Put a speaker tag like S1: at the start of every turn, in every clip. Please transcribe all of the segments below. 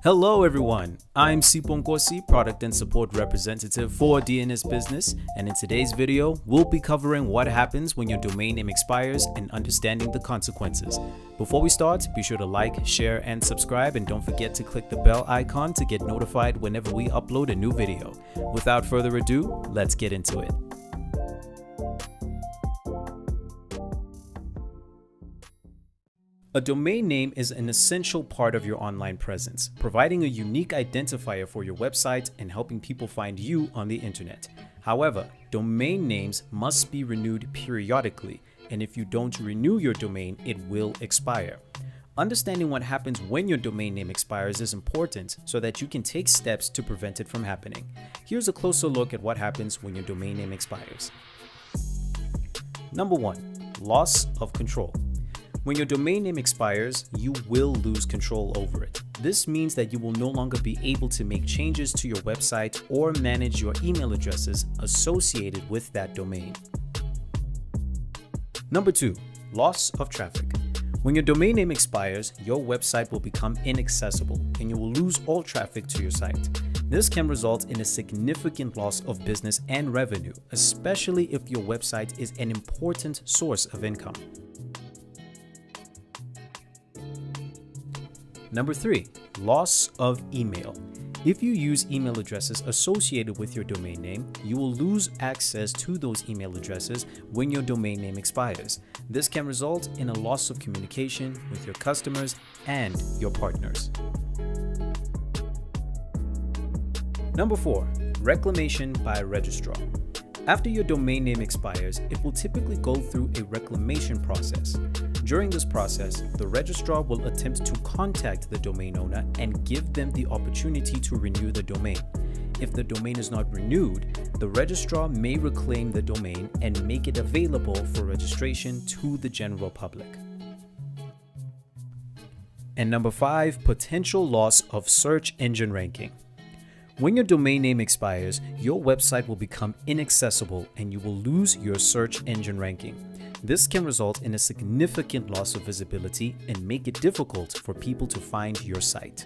S1: Hello everyone, I'm Siponkosi, Product and Support Representative for DNS Business, and in today's video, we'll be covering what happens when your domain name expires and understanding the consequences. Before we start, be sure to like, share, and subscribe, and don't forget to click the bell icon to get notified whenever we upload a new video. Without further ado, let's get into it. A domain name is an essential part of your online presence, providing a unique identifier for your website and helping people find you on the internet. However, domain names must be renewed periodically, and if you don't renew your domain, it will expire. Understanding what happens when your domain name expires is important so that you can take steps to prevent it from happening. Here's a closer look at what happens when your domain name expires. Number 1. Loss of control. When your domain name expires, you will lose control over it. This means that you will no longer be able to make changes to your website or manage your email addresses associated with that domain. Number 2, loss of traffic. When your domain name expires, your website will become inaccessible and you will lose all traffic to your site. This can result in a significant loss of business and revenue, especially if your website is an important source of income. Number 3, loss of email. If you use email addresses associated with your domain name, you will lose access to those email addresses when your domain name expires. This can result in a loss of communication with your customers and your partners. Number 4, reclamation by Registrar. After your domain name expires, it will typically go through a reclamation process. During this process, the registrar will attempt to contact the domain owner and give them the opportunity to renew the domain. If the domain is not renewed, the registrar may reclaim the domain and make it available for registration to the general public. And number 5, potential loss of search engine ranking. When your domain name expires, your website will become inaccessible and you will lose your search engine ranking. This can result in a significant loss of visibility and make it difficult for people to find your site.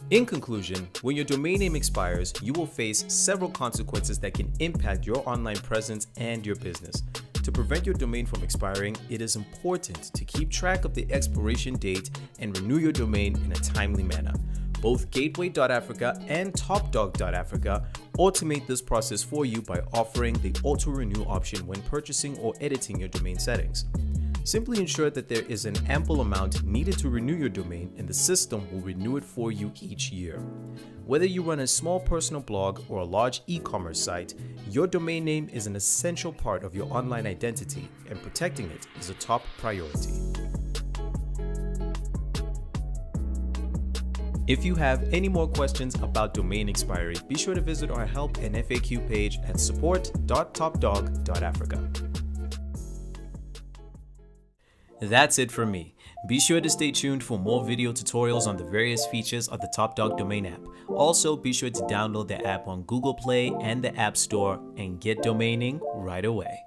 S1: In conclusion, when your domain name expires, you will face several consequences that can impact your online presence and your business. To prevent your domain from expiring, it is important to keep track of the expiration date and renew your domain in a timely manner. Both Gateway.Africa and TopDog.Africa automate this process for you by offering the auto-renew option when purchasing or editing your domain settings. Simply ensure that there is an ample amount needed to renew your domain and the system will renew it for you each year. Whether you run a small personal blog or a large e-commerce site, your domain name is an essential part of your online identity and protecting it is a top priority. If you have any more questions about domain expiry, be sure to visit our help and FAQ page at support.topdog.africa. That's it from me. Be sure to stay tuned for more video tutorials on the various features of the TopDog domain app. Also, be sure to download the app on Google Play and the App Store and get domaining right away.